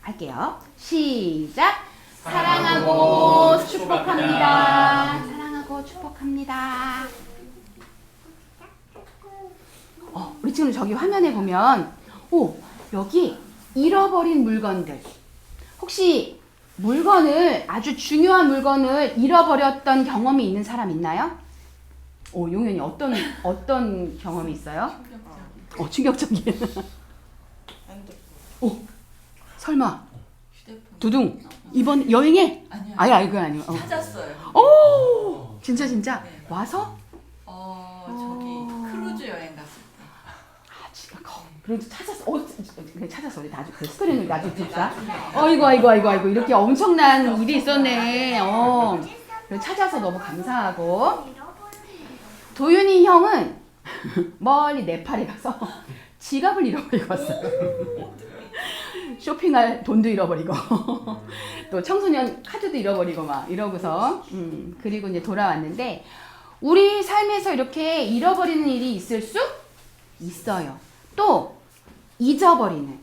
할게요. 시작. 사랑하고 축복합니다. 사랑하고 축복합니다. 우리 지금 저기 화면에 보면 여기 잃어버린 물건들. 혹시 물건을 아주 중요한 물건을 잃어버렸던 경험이 있는 사람 있나요? 용현이 어떤 경험이 있어요? 충격적이야. 설마 두둥 이번 여행에? 아니 그건 아니고. 찾았어요. 진짜 네. 와서? 저기 크루즈 여행 갔을 때. 진짜 그래도 찾았어. 그래 찾았어. 우리 나중에 그 스토리는 나중에 듣자. 아이고 이렇게 엄청난 일이 있었네. 그래 찾아서 너무 감사하고. 도윤이 형은 멀리 네팔에 가서 지갑을 잃어버리고 왔어요. 쇼핑할 돈도 잃어버리고 또 청소년 카드도 잃어버리고 막 이러고서 그리고 이제 돌아왔는데 우리 삶에서 이렇게 잃어버리는 일이 있을 수 있어요. 또 잊어버리는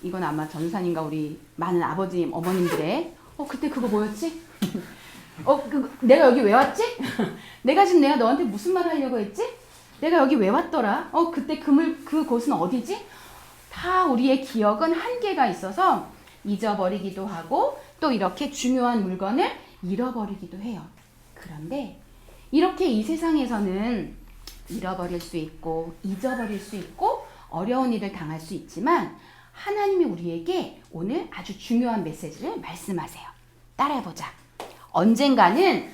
이건 아마 전사님과 우리 많은 아버님 어머님들의 그때 그거 뭐였지? 내가 여기 왜 왔지? 내가 지금 너한테 무슨 말 하려고 했지? 내가 여기 왜 왔더라? 그때 그곳은 어디지? 다 우리의 기억은 한계가 있어서 잊어버리기도 하고 또 이렇게 중요한 물건을 잃어버리기도 해요. 그런데 이렇게 이 세상에서는 잃어버릴 수 있고 잊어버릴 수 있고 어려운 일을 당할 수 있지만 하나님이 우리에게 오늘 아주 중요한 메시지를 말씀하세요. 따라해보자. 언젠가는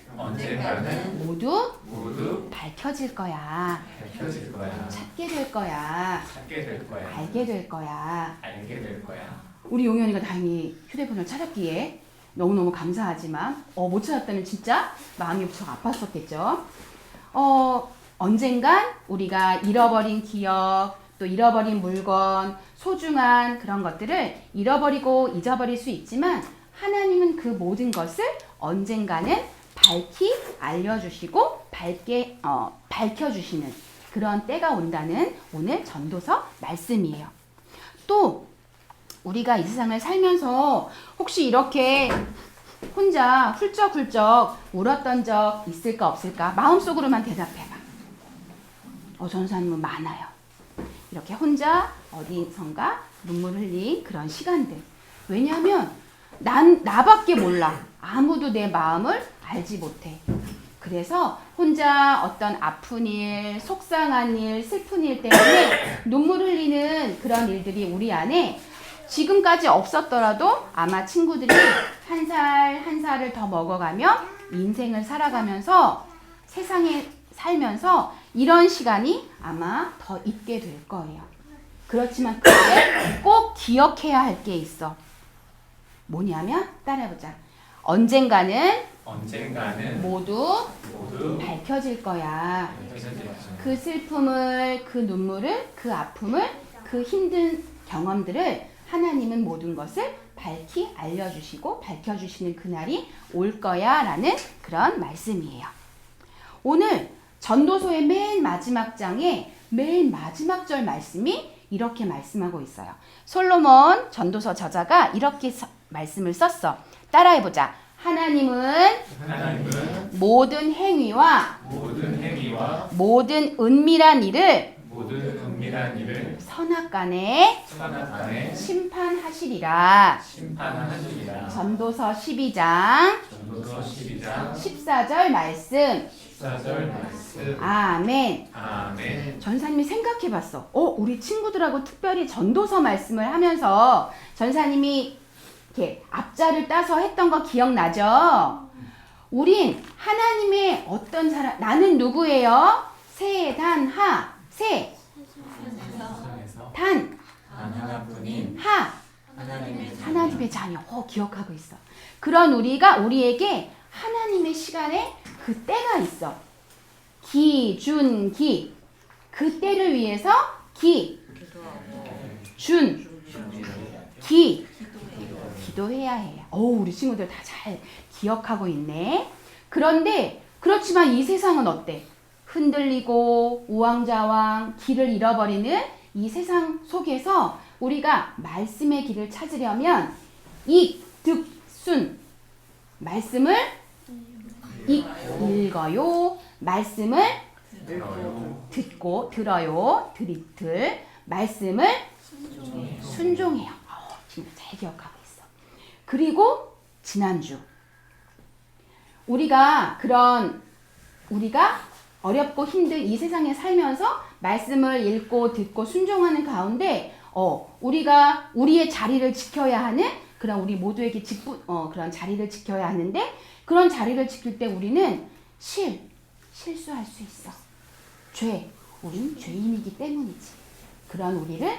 모두 밝혀질 거야. 찾게 될 거야. 알게 될 거야. 우리 용현이가 다행히 휴대폰을 찾았기에 너무너무 감사하지만 못 찾았다면 진짜 마음이 무척 아팠었겠죠. 언젠간 우리가 잃어버린 기억, 또 잃어버린 물건, 소중한 그런 것들을 잃어버리고 잊어버릴 수 있지만 하나님은 그 모든 것을 언젠가는 밝히 알려주시고 밝혀주시는 그런 때가 온다는 오늘 전도서 말씀이에요. 또 우리가 이 세상을 살면서 혹시 이렇게 혼자 훌쩍훌쩍 울었던 적 있을까 없을까? 마음속으로만 대답해봐. 전사님은 많아요. 이렇게 혼자 어디선가 눈물 흘린 그런 시간들. 왜냐하면 나밖에 몰라. 아무도 내 마음을 알지 못해. 그래서 혼자 어떤 아픈 일, 속상한 일, 슬픈 일 때문에 눈물 흘리는 그런 일들이 우리 안에 지금까지 없었더라도 아마 친구들이 한 살 한 살을 더 먹어가며 인생을 살아가면서 세상에 살면서 이런 시간이 아마 더 있게 될 거예요. 그렇지만 그때 꼭 기억해야 할 게 있어. 뭐냐면 따라해보자. 언젠가는 모두 밝혀질 거야. 그 슬픔을, 그 눈물을, 그 아픔을, 그 힘든 경험들을 하나님은 모든 것을 밝히 알려주시고 밝혀주시는 그날이 올 거야 라는 그런 말씀이에요. 오늘 전도서의 맨 마지막 장에 맨 마지막 절 말씀이 이렇게 말씀하고 있어요. 솔로몬 전도서 저자가 이렇게 말씀을 썼어. 따라해보자. 하나님은 모든 행위와 모든 은밀한 일을 선악간에 심판하시리라. 전도서 12장 14절 말씀. 아멘. 전사님이 생각해봤어. 우리 친구들하고 특별히 전도서 말씀을 하면서 전사님이 이렇게 앞자를 따서 했던 거 기억나죠? 우린 하나님의 어떤 사람, 나는 누구예요? 세, 단, 하. 세, 단, 하나뿐인 하. 하나님의 자녀. 기억하고 있어. 그런 우리에게 하나님의 시간에 그 때가 있어. 기, 준, 기. 그 때를 위해서 기, 준, 기. 기도해야 해. 우리 친구들 다 잘 기억하고 있네. 그런데 그렇지만 이 세상은 어때? 흔들리고 우왕좌왕 길을 잃어버리는 이 세상 속에서 우리가 말씀의 길을 찾으려면 이, 득, 순 말씀을 읽어요. 말씀을 듣고 들어요. 드리틀 말씀을 순종해요. 진짜 잘 기억하고 있어. 그리고 지난주 우리가 어렵고 힘든 이 세상에 살면서 말씀을 읽고 듣고 순종하는 가운데 우리가 우리의 자리를 지켜야 하는 그런 우리 모두에게 그런 자리를 지켜야 하는데 그런 자리를 지킬 때 우리는 실수할 수 있어. 우린 죄인이기 때문이지. 그런 우리를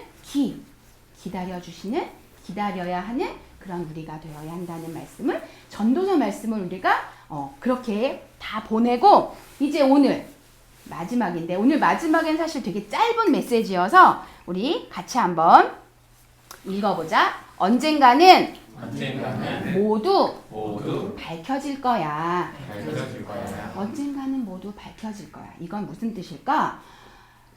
기다려야 하는 그런 우리가 되어야 한다는 말씀을 전도서 말씀을 우리가 그렇게 다 보내고 이제 오늘 마지막인데 오늘 마지막엔 사실 되게 짧은 메시지여서 우리 같이 한번 읽어보자. 언젠가는 모두 밝혀질 거야. 언젠가는 모두 밝혀질 거야. 이건 무슨 뜻일까?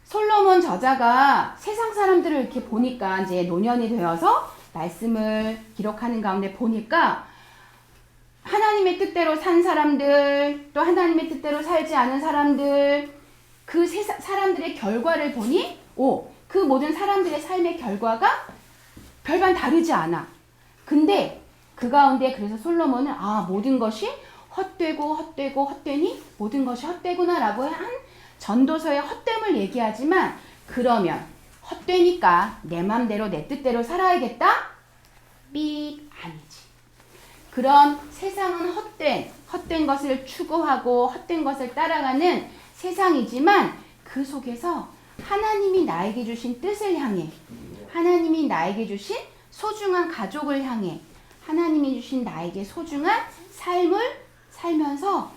솔로몬 저자가 세상 사람들을 이렇게 보니까 이제 노년이 되어서 말씀을 기록하는 가운데 보니까 하나님의 뜻대로 산 사람들 또 하나님의 뜻대로 살지 않은 사람들 그 사람들의 결과를 보니 그 모든 사람들의 삶의 결과가 별반 다르지 않아. 근데 그 가운데 그래서 솔로몬은 모든 것이 헛되니 모든 것이 헛되구나 라고 한 전도서의 헛됨을 얘기하지만 그러면 헛되니까 내 맘대로 내 뜻대로 살아야겠다? 아니지. 그런 세상은 헛된 것을 추구하고 헛된 것을 따라가는 세상이지만 그 속에서 하나님이 나에게 주신 뜻을 향해 하나님이 나에게 주신 소중한 가족을 향해 하나님이 주신 나에게 소중한 삶을 살면서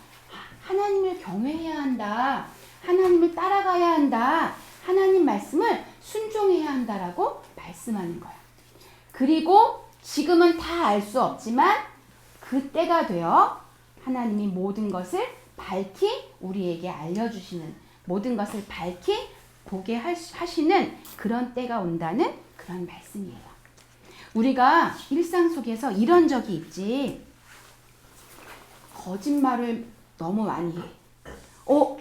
하나님을 경외해야 한다. 하나님을 따라가야 한다. 하나님 말씀을 순종해야 한다라고 말씀하는 거야. 그리고 지금은 다 알 수 없지만 그 때가 되어 하나님이 모든 것을 밝히 우리에게 알려주시는 모든 것을 밝히 보게 하시는 그런 때가 온다는 그런 말씀이에요. 우리가 일상 속에서 이런 적이 있지. 거짓말을 너무 많이 해.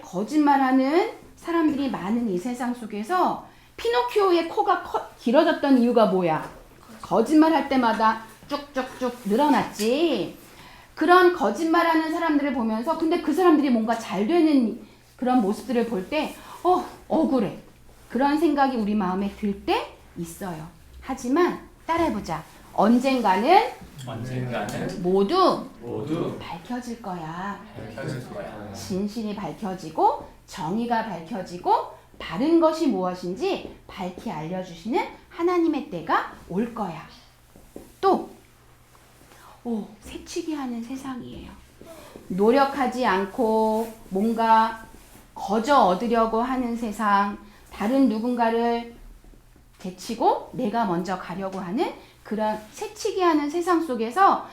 거짓말하는 사람들이 많은 이 세상 속에서 피노키오의 코가 길어졌던 이유가 뭐야? 거짓말할 때마다 쭉쭉쭉 늘어났지. 그런 거짓말하는 사람들을 보면서 근데 그 사람들이 뭔가 잘 되는 그런 모습들을 볼 때 억울해. 그런 생각이 우리 마음에 들 때 있어요. 하지만 따라해보자. 언젠가는 모두 밝혀질 거야. 진실이 밝혀지고 정의가 밝혀지고 바른 것이 무엇인지 밝히 알려주시는 하나님의 때가 올 거야. 또 새치기 하는 세상이에요. 노력하지 않고 뭔가 거저 얻으려고 하는 세상, 다른 누군가를 제치고 내가 먼저 가려고 하는 그런 새치기 하는 세상 속에서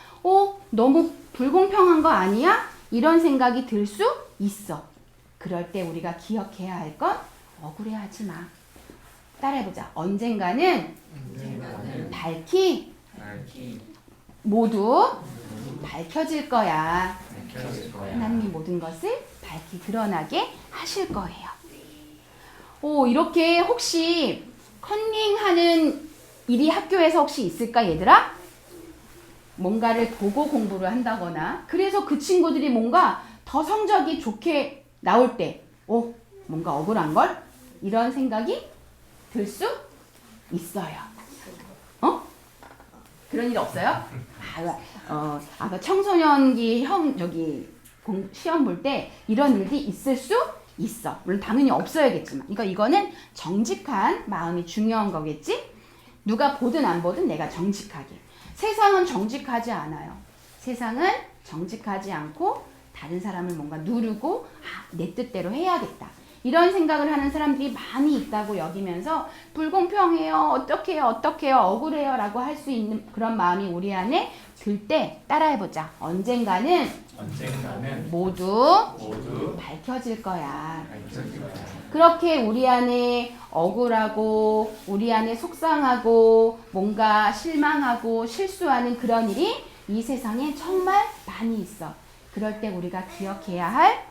너무 불공평한 거 아니야? 이런 생각이 들 수 있어. 그럴 때 우리가 기억해야 할 건 억울해하지 마. 따라해보자. 언젠가는 밝히 모두 밝혀질 거야. 하나님이 모든 것을 밝히 드러나게 하실 거예요. 이렇게 혹시 컨닝하는 일이 학교에서 혹시 있을까 얘들아? 뭔가를 보고 공부를 한다거나 그래서 그 친구들이 뭔가 더 성적이 좋게 나올 때 뭔가 억울한걸? 이런 생각이 들 수 있어요. 그런 일 없어요? 아까 청소년기 시험 볼 때 이런 일이 있을 수 있어. 물론 당연히 없어야겠지만 이거는 정직한 마음이 중요한 거겠지? 누가 보든 안 보든 내가 정직하게. 세상은 정직하지 않아요. 세상은 정직하지 않고 다른 사람을 뭔가 누르고 내 뜻대로 해야겠다. 이런 생각을 하는 사람들이 많이 있다고 여기면서 불공평해요, 어떡해요, 억울해요 라고 할 수 있는 그런 마음이 우리 안에 들 때 따라해보자. 언젠가는 모두 밝혀질 거야. 그렇게 우리 안에 억울하고 우리 안에 속상하고 뭔가 실망하고 실수하는 그런 일이 이 세상에 정말 많이 있어. 그럴 때 우리가 기억해야 할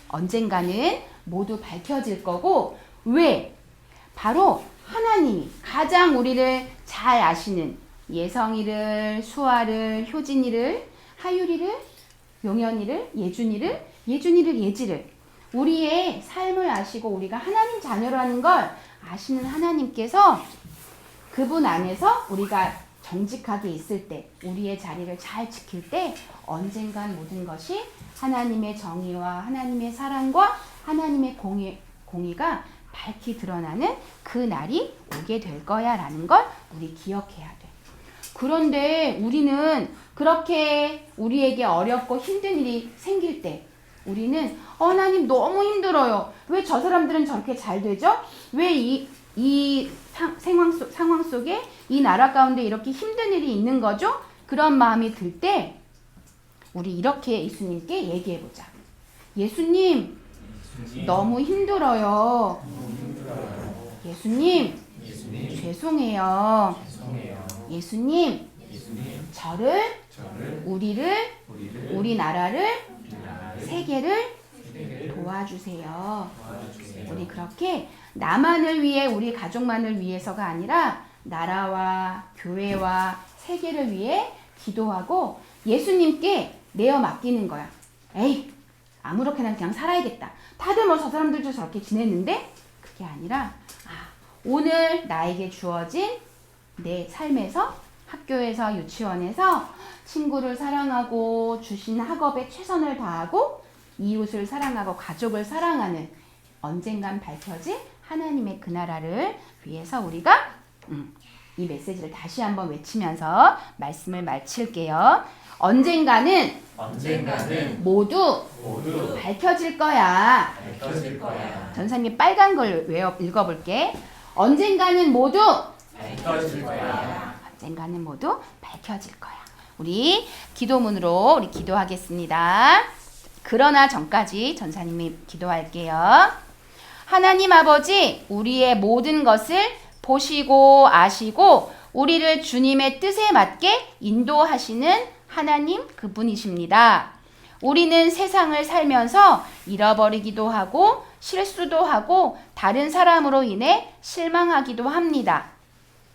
언젠가는 모두 밝혀질 거고 왜? 바로 하나님이 가장 우리를 잘 아시는 예성이를, 수아를, 효진이를, 하율이를, 용현이를, 예준이를, 예지를 우리의 삶을 아시고 우리가 하나님 자녀라는 걸 아시는 하나님께서 그분 안에서 우리가 정직하게 있을 때 우리의 자리를 잘 지킬 때 언젠간 모든 것이 하나님의 정의와 하나님의 사랑과 하나님의 공의가 밝히 드러나는 그 날이 오게 될 거야 라는 걸 우리 기억해야 돼. 그런데 우리는 그렇게 우리에게 어렵고 힘든 일이 생길 때 우리는 하나님 너무 힘들어요. 왜 저 사람들은 저렇게 잘 되죠? 왜 이 상황 속에 이 나라 가운데 이렇게 힘든 일이 있는 거죠? 그런 마음이 들 때 우리 이렇게 예수님께 얘기해보자. 예수님 너무 힘들어요. 예수님 죄송해요. 예수님 저를 우리를 우리나라를 세계를 도와주세요. 우리 그렇게 나만을 위해 우리 가족만을 위해서가 아니라 나라와 교회와 세계를 위해 기도하고 예수님께 내어 맡기는 거야. 에이 아무렇게나 그냥 살아야겠다. 다들 뭐 저 사람들도 저렇게 지냈는데 그게 아니라 오늘 나에게 주어진 내 삶에서 학교에서 유치원에서 친구를 사랑하고 주신 학업에 최선을 다하고 이웃을 사랑하고 가족을 사랑하는 언젠간 밝혀질 하나님의 그 나라를 위해서 우리가 이 메시지를 다시 한번 외치면서 말씀을 마칠게요. 언젠가는 모두 밝혀질 거야. 전사님이 빨간 걸 읽어볼게. 언젠가는 모두 밝혀질 거야. 언젠가는 모두 밝혀질 거야. 우리 기도문으로 우리 기도하겠습니다. 그러나 전까지 전사님이 기도할게요. 하나님 아버지, 우리의 모든 것을 보시고 아시고 우리를 주님의 뜻에 맞게 인도하시는 하나님 그분이십니다. 우리는 세상을 살면서 잃어버리기도 하고 실수도 하고 다른 사람으로 인해 실망하기도 합니다.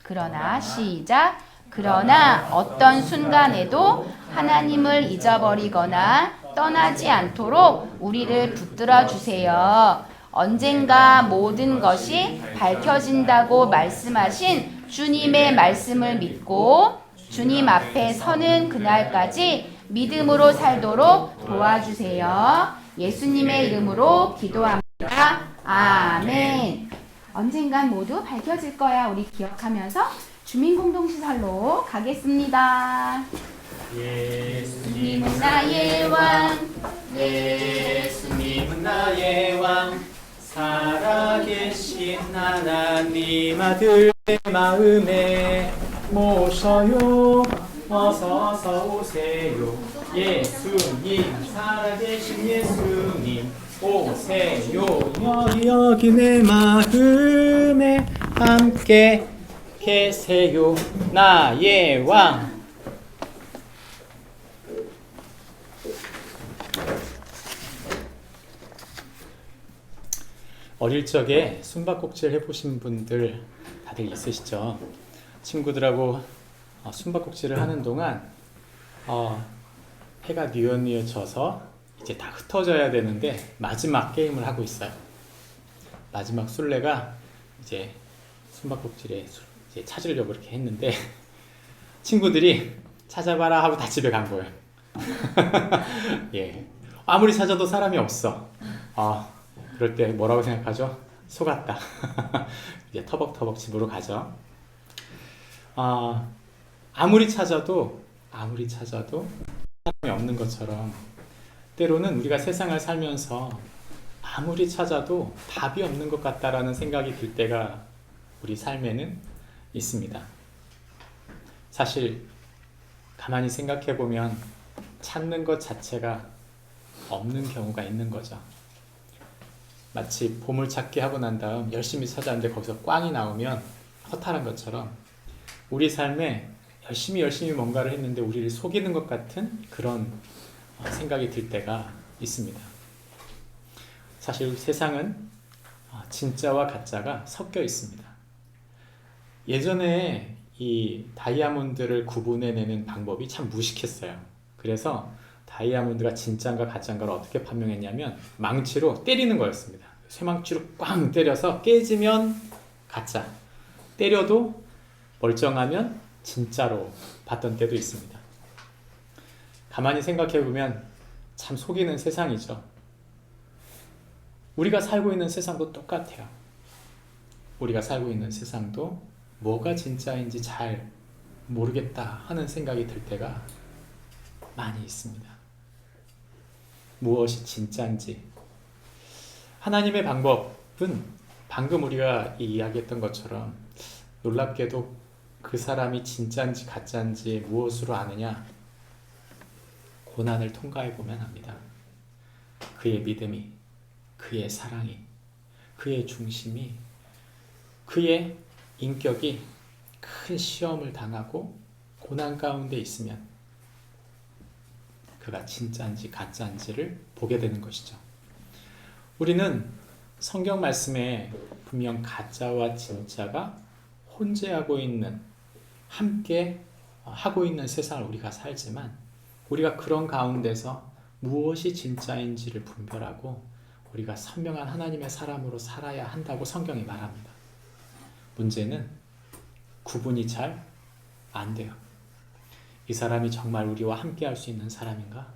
그러나 시작. 그러나 어떤 순간에도 하나님을 잊어버리거나 떠나지 않도록 우리를 붙들어 주세요. 언젠가 모든 것이 밝혀진다고 말씀하신 주님의 말씀을 믿고 주님 앞에 서는 그날까지 믿음으로 살도록 도와주세요. 예수님의 이름으로 기도합니다. 아멘. 언젠간 모두 밝혀질 거야. 우리 기억하면서 주민공동시설로 가겠습니다. 예수님은 나의 왕, 예수님은 나의 왕, 살아계신 하나님 아들의 마음에 모셔요. 어서서 오세요. 예수님, 살아계신 예수님 오세요. 여기 내 마음에 함께 계세요. 나의 왕. 어릴 적에 숨바꼭질 해보신 분들 다들 있으시죠? 친구들하고 숨바꼭질을 하는 동안 해가 뉘엿뉘엿 져서 이제 다 흩어져야 되는데 마지막 게임을 하고 있어요. 마지막 술래가 이제 숨바꼭질에 이제 찾으려고 이렇게 했는데 친구들이 찾아봐라 하고 다 집에 간 거예요. 예, 아무리 찾아도 사람이 없어. 그럴 때 뭐라고 생각하죠? 속았다. 이제 터벅터벅 집으로 가죠. 아무리 찾아도 사람이 없는 것처럼 때로는 우리가 세상을 살면서 아무리 찾아도 답이 없는 것 같다라는 생각이 들 때가 우리 삶에는 있습니다. 사실 가만히 생각해 보면 찾는 것 자체가 없는 경우가 있는 거죠. 마치 보물찾기 하고 난 다음 열심히 찾았는데 거기서 꽝이 나오면 허탈한 것처럼 우리 삶에 열심히 뭔가를 했는데 우리를 속이는 것 같은 그런 생각이 들 때가 있습니다. 사실 세상은 진짜와 가짜가 섞여 있습니다. 예전에 이 다이아몬드를 구분해내는 방법이 참 무식했어요. 그래서 다이아몬드가 진짜인가 가짜인가를 어떻게 판명했냐면 망치로 때리는 거였습니다. 쇠망치로 꽝 때려서 깨지면 가짜, 때려도 멀쩡하면 진짜로 봤던 때도 있습니다. 가만히 생각해보면 참 속이는 세상이죠. 우리가 살고 있는 세상도 똑같아요. 우리가 살고 있는 세상도 뭐가 진짜인지 잘 모르겠다 하는 생각이 들 때가 많이 있습니다. 무엇이 진짜인지. 하나님의 방법은 방금 우리가 이야기했던 것처럼 놀랍게도 그 사람이 진짜인지 가짜인지 무엇으로 아느냐? 고난을 통과해 보면 합니다. 그의 믿음이, 그의 사랑이, 그의 중심이, 그의 인격이 큰 시험을 당하고 고난 가운데 있으면 그가 진짜인지 가짜인지를 보게 되는 것이죠. 우리는 성경 말씀에 분명 가짜와 진짜가 혼재하고 있는, 함께 하고 있는 세상을 우리가 살지만 우리가 그런 가운데서 무엇이 진짜인지를 분별하고 우리가 선명한 하나님의 사람으로 살아야 한다고 성경이 말합니다. 문제는 구분이 잘 안 돼요. 이 사람이 정말 우리와 함께 할 수 있는 사람인가?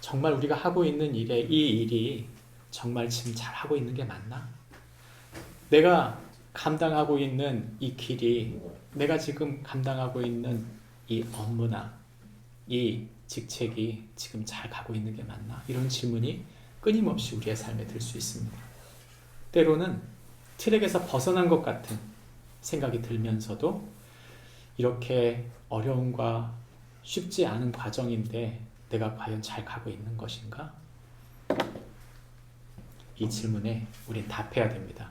정말 우리가 하고 있는 이 일이 정말 지금 잘 하고 있는 게 맞나? 내가 감당하고 있는 이 길이, 내가 지금 감당하고 있는 이 업무나 이 직책이 지금 잘 가고 있는 게 맞나? 이런 질문이 끊임없이 우리의 삶에 들 수 있습니다. 때로는 트랙에서 벗어난 것 같은 생각이 들면서도 이렇게 어려움과 쉽지 않은 과정인데 내가 과연 잘 가고 있는 것인가? 이 질문에 우린 답해야 됩니다.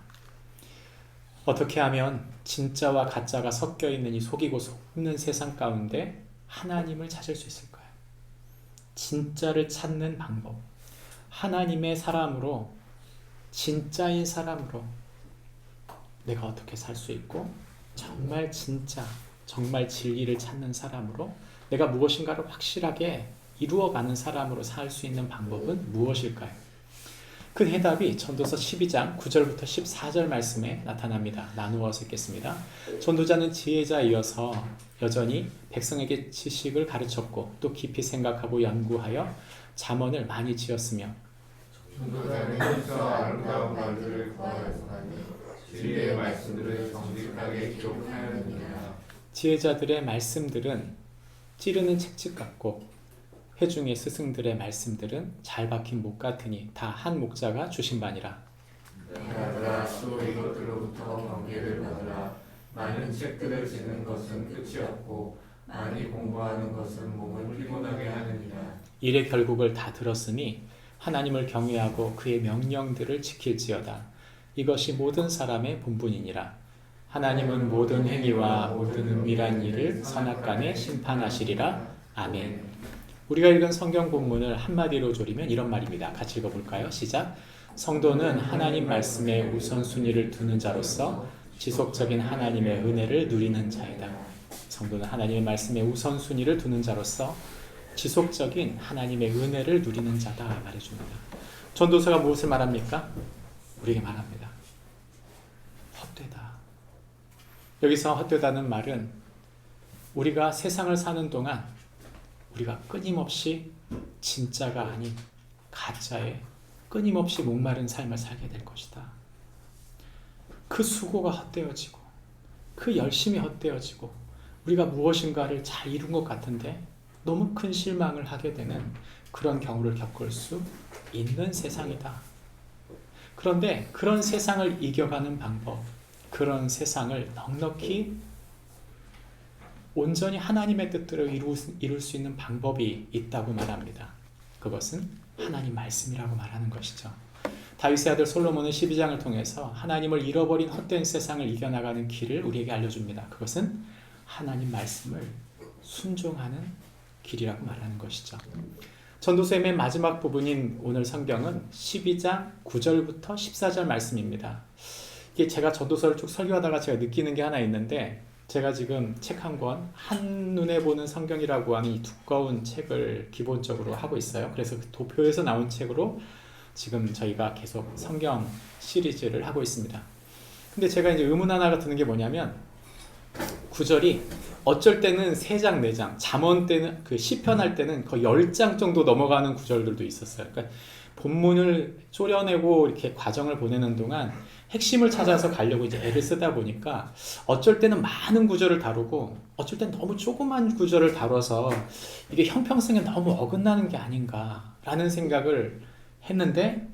어떻게 하면 진짜와 가짜가 섞여 있는 이 속이고 속는 세상 가운데 하나님을 찾을 수 있을까요? 진짜를 찾는 방법. 하나님의 사람으로, 진짜인 사람으로 내가 어떻게 살 수 있고 정말 진짜, 정말 진리를 찾는 사람으로 내가 무엇인가를 확실하게 이루어가는 사람으로 살 수 있는 방법은 무엇일까요? 그 해답이 전도서 12장 9절부터 14절 말씀에 나타납니다. 나누어서 읽겠습니다. 전도자는 지혜자이어서 여전히 백성에게 지식을 가르쳤고 또 깊이 생각하고 연구하여 잠언을 많이 지었으며 전도자는 있어 아름다운 말들을 구하였으니 진리의 말씀들을 정직하게 기록하였느니라. 지혜자들의 말씀들은 찌르는 책찍 같고 회중의 스승들의 말씀들은 잘 박힌 목 같으니 다 한 목자가 주신 바니라. 내가 또 이것들로부터 경계를 받으라. 많은 책들을 지는 것은 끝이 없고 많이 공부하는 것은 몸을 피곤하게 하느니라. 일의 결국을 다 들었으니 하나님을 경외하고 그의 명령들을 지킬지어다. 이것이 모든 사람의 본분이니라. 하나님은 모든 행위와 모든 은밀한 일을 선악간에 심판하시리라. 아멘. 우리가 읽은 성경 본문을 한마디로 조리면 이런 말입니다. 같이 읽어볼까요? 시작. 성도는 하나님 말씀에 우선순위를 두는 자로서 지속적인 하나님의 은혜를 누리는 자이다. 성도는 하나님의 말씀에 우선순위를 두는 자로서 지속적인 하나님의 은혜를 누리는 자다 말해줍니다. 전도서가 무엇을 말합니까? 우리에게 말합니다. 헛되다. 여기서 헛되다는 말은 우리가 세상을 사는 동안 우리가 끊임없이 진짜가 아닌 가짜에 끊임없이 목마른 삶을 살게 될 것이다. 그 수고가 헛되어지고 그 열심이 헛되어지고 우리가 무엇인가를 잘 이룬 것 같은데 너무 큰 실망을 하게 되는 그런 경우를 겪을 수 있는 세상이다. 그런데 그런 세상을 이겨가는 방법, 그런 세상을 넉넉히 온전히 하나님의 뜻대로 이룰 수 있는 방법이 있다고 말합니다. 그것은 하나님 말씀이라고 말하는 것이죠. 다윗의 아들 솔로몬은 12장을 통해서 하나님을 잃어버린 헛된 세상을 이겨나가는 길을 우리에게 알려줍니다. 그것은 하나님 말씀을 순종하는 길이라고 말하는 것이죠. 전도서의 맨 마지막 부분인 오늘 성경은 12장 9절부터 14절 말씀입니다. 이게 제가 전도서를 쭉 설교하다가 제가 느끼는 게 하나 있는데, 제가 지금 책 한 권, 한눈에 보는 성경이라고 하는 이 두꺼운 책을 기본적으로 하고 있어요. 그래서 그 도표에서 나온 책으로 지금 저희가 계속 성경 시리즈를 하고 있습니다. 근데 제가 이제 의문 하나가 드는 게 뭐냐면, 구절이 어쩔 때는 3장, 4장, 잠언 때는 그 시편 할 때는 거의 10장 정도 넘어가는 구절들도 있었어요. 그러니까 본문을 쪼려내고 이렇게 과정을 보내는 동안 핵심을 찾아서 가려고 이제 애를 쓰다 보니까 어쩔 때는 많은 구절을 다루고 어쩔 때는 너무 조그만 구절을 다뤄서 이게 형평성에 너무 어긋나는 게 아닌가라는 생각을 했는데,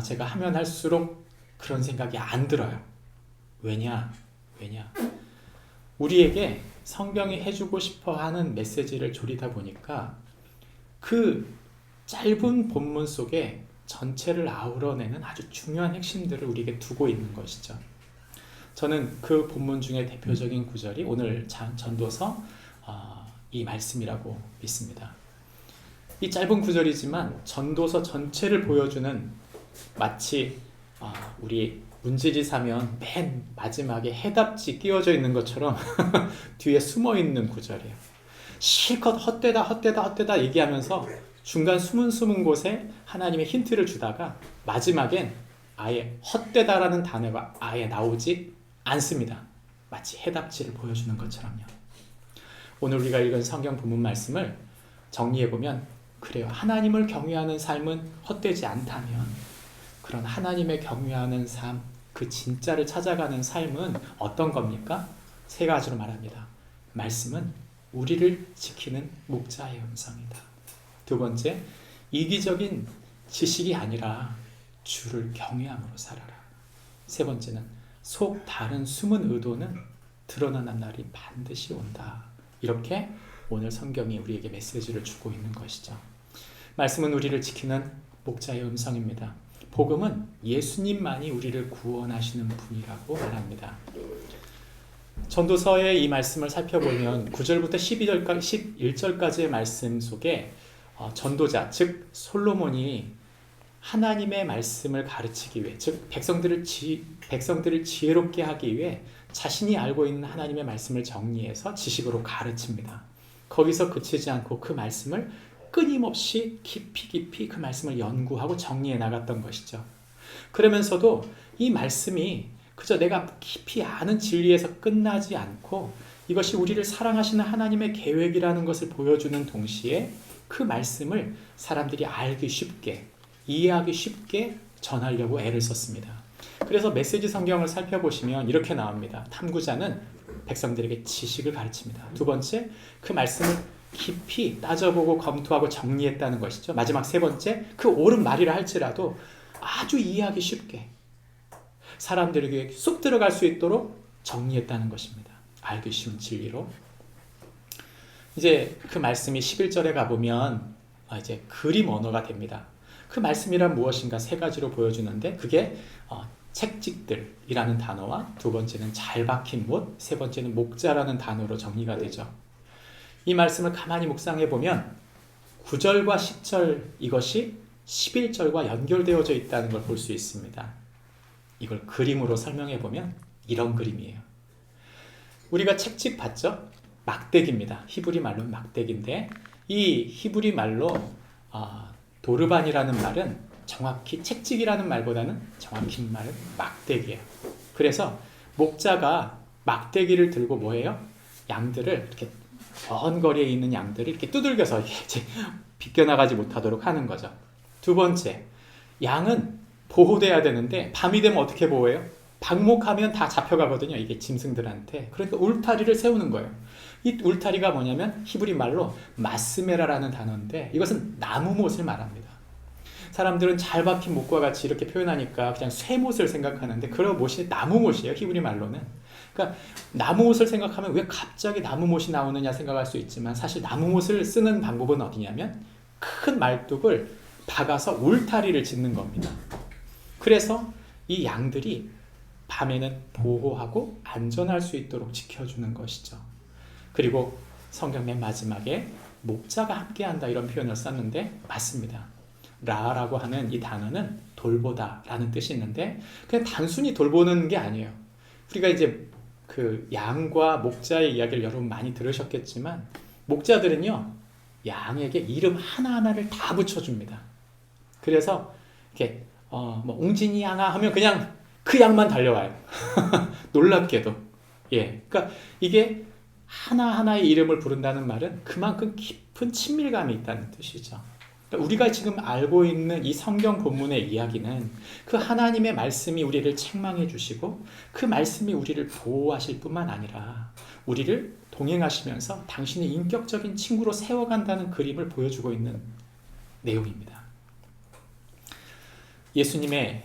제가 하면 할수록 그런 생각이 안 들어요. 왜냐? 우리에게 성경이 해주고 싶어 하는 메시지를 조리다 보니까 그 짧은 본문 속에 전체를 아우러내는 아주 중요한 핵심들을 우리에게 두고 있는 것이죠. 저는 그 본문 중에 대표적인 구절이 오늘 전도서 이 말씀이라고 믿습니다. 이 짧은 구절이지만 전도서 전체를 보여주는, 마치 우리 문제지 사면 맨 마지막에 해답지 끼워져 있는 것처럼 뒤에 숨어 있는 구절이에요. 실컷 헛되다 얘기하면서 중간 숨은 곳에 하나님의 힌트를 주다가 마지막엔 아예 헛되다라는 단어가 아예 나오지 않습니다. 마치 해답지를 보여주는 것처럼요. 오늘 우리가 읽은 성경 본문 말씀을 정리해보면, 그래요, 하나님을 경외하는 삶은 헛되지 않다면 그런 하나님의 경외하는 삶, 그 진짜를 찾아가는 삶은 어떤 겁니까? 3가지로 말합니다. 말씀은 우리를 지키는 목자의 음성이다. 2번째, 이기적인 지식이 아니라 주를 경외함으로 살아라. 3번째는 속 다른 숨은 의도는 드러나는 날이 반드시 온다. 이렇게 오늘 성경이 우리에게 메시지를 주고 있는 것이죠. 말씀은 우리를 지키는 목자의 음성입니다. 복음은 예수님만이 우리를 구원하시는 분이라고 말합니다. 전도서의 이 말씀을 살펴보면 9절부터 11절까지의 말씀 속에 전도자, 즉 솔로몬이 하나님의 말씀을 가르치기 위해, 즉 백성들을 지혜롭게 하기 위해 자신이 알고 있는 하나님의 말씀을 정리해서 지식으로 가르칩니다. 거기서 그치지 않고 그 말씀을 끊임없이 깊이 그 말씀을 연구하고 정리해 나갔던 것이죠. 그러면서도 이 말씀이 그저 내가 깊이 아는 진리에서 끝나지 않고 이것이 우리를 사랑하시는 하나님의 계획이라는 것을 보여주는 동시에 그 말씀을 사람들이 알기 쉽게, 이해하기 쉽게 전하려고 애를 썼습니다. 그래서 메시지 성경을 살펴보시면 이렇게 나옵니다. 탐구자는 백성들에게 지식을 가르칩니다. 2번째, 그 말씀을 깊이 따져보고 검토하고 정리했다는 것이죠. 마지막 3번째, 그 옳은 말이라 할지라도 아주 이해하기 쉽게 사람들에게 쏙 들어갈 수 있도록 정리했다는 것입니다. 알기 쉬운 진리로. 이제 그 말씀이 11절에 가보면 이제 그림 언어가 됩니다. 그 말씀이란 무엇인가 3가지로 보여주는데, 그게 책찍들이라는 단어와 2번째는 잘 박힌 못, 3번째는 목자라는 단어로 정리가 되죠. 이 말씀을 가만히 묵상해보면 9절과 10절 이것이 11절과 연결되어져 있다는 걸 볼 수 있습니다. 이걸 그림으로 설명해보면 이런 그림이에요. 우리가 책찍 봤죠? 막대기입니다. 히브리 말로는 막대기인데, 이 히브리 말로 도르반이라는 말은 정확히 책찍이라는 말보다는 정확히 말은 막대기예요. 그래서 목자가 막대기를 들고 뭐해요? 양들을 이렇게 먼 거리에 있는 양들을 이렇게 두들겨서 이제 비껴나가지 못하도록 하는 거죠. 2번째, 양은 보호돼야 되는데 밤이 되면 어떻게 보호해요? 방목하면 다 잡혀가거든요. 이게 짐승들한테. 그러니까 울타리를 세우는 거예요. 이 울타리가 뭐냐면 히브리 말로 마스메라라는 단어인데, 이것은 나무못을 말합니다. 사람들은 잘 박힌 못과 같이 이렇게 표현하니까 그냥 쇠못을 생각하는데 그런 못이 나무못이에요. 히브리 말로는. 그러니까 나무못을 생각하면 왜 갑자기 나무못이 나오느냐 생각할 수 있지만 사실 나무못을 쓰는 방법은 어디냐면 큰 말뚝을 박아서 울타리를 짓는 겁니다. 그래서 이 양들이 밤에는 보호하고 안전할 수 있도록 지켜주는 것이죠. 그리고 성경 맨 마지막에 목자가 함께한다 이런 표현을 썼는데 맞습니다. 라라고 하는 이 단어는 돌보다 라는 뜻이 있는데 그냥 단순히 돌보는 게 아니에요. 우리가 이제 그 양과 목자의 이야기를 여러분 많이 들으셨겠지만 목자들은요 양에게 이름 하나하나를 다 붙여줍니다. 그래서 이렇게 뭐 웅진이 양아 하면 그냥 그 양만 달려와요. 놀랍게도. 예. 그러니까 이게 하나하나의 이름을 부른다는 말은 그만큼 깊은 친밀감이 있다는 뜻이죠. 그러니까 우리가 지금 알고 있는 이 성경 본문의 이야기는 그 하나님의 말씀이 우리를 책망해 주시고 그 말씀이 우리를 보호하실 뿐만 아니라 우리를 동행하시면서 당신의 인격적인 친구로 세워간다는 그림을 보여주고 있는 내용입니다. 예수님의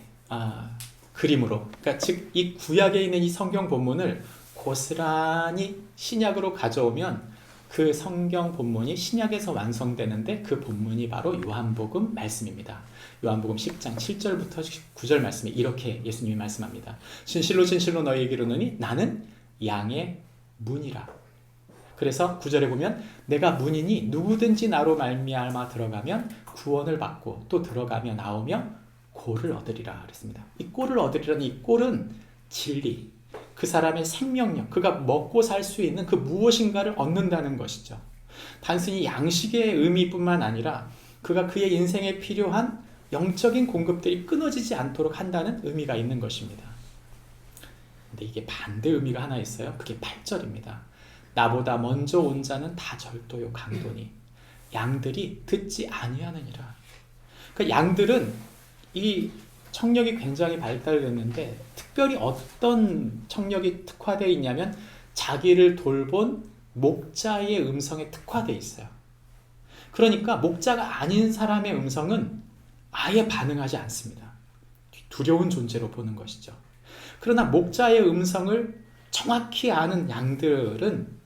그림으로, 그러니까 즉 이 구약에 있는 이 성경 본문을 고스란히 신약으로 가져오면 그 성경 본문이 신약에서 완성되는데 그 본문이 바로 요한복음 말씀입니다. 요한복음 10장 7절부터 9절 말씀에 이렇게 예수님이 말씀합니다. 진실로 진실로 너희에게 이르노니 나는 양의 문이라. 그래서 9절에 보면 내가 문이니 누구든지 나로 말미암아 들어가면 구원을 받고 또 들어가며 나오며 꼴을 얻으리라 그랬습니다. 이 꼴을 얻으리라는 이 꼴은 진리, 그 사람의 생명력, 그가 먹고 살 수 있는 그 무엇인가를 얻는다는 것이죠. 단순히 양식의 의미뿐만 아니라 그가 그의 인생에 필요한 영적인 공급들이 끊어지지 않도록 한다는 의미가 있는 것입니다. 근데 이게 반대 의미가 하나 있어요. 그게 8절입니다. 나보다 먼저 온 자는 다 절도요 강도니 양들이 듣지 아니하느니라. 그러니까 양들은 이 청력이 굉장히 발달됐는데 특별히 어떤 청력이 특화되어 있냐면 자기를 돌본 목자의 음성에 특화되어 있어요. 그러니까 목자가 아닌 사람의 음성은 아예 반응하지 않습니다. 두려운 존재로 보는 것이죠. 그러나 목자의 음성을 정확히 아는 양들은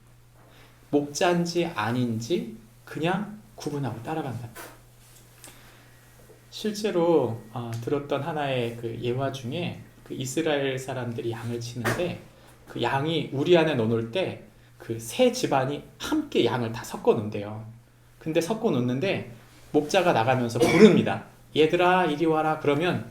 목자인지 아닌지 그냥 구분하고 따라간다. 실제로 들었던 하나의 그 예화 중에 그 이스라엘 사람들이 양을 치는데 그 양이 우리 안에 넣어놓을 때 그 세 집안이 함께 양을 다 섞어 놓는데요. 근데 섞어 놓는데 목자가 나가면서 부릅니다. 얘들아 이리 와라. 그러면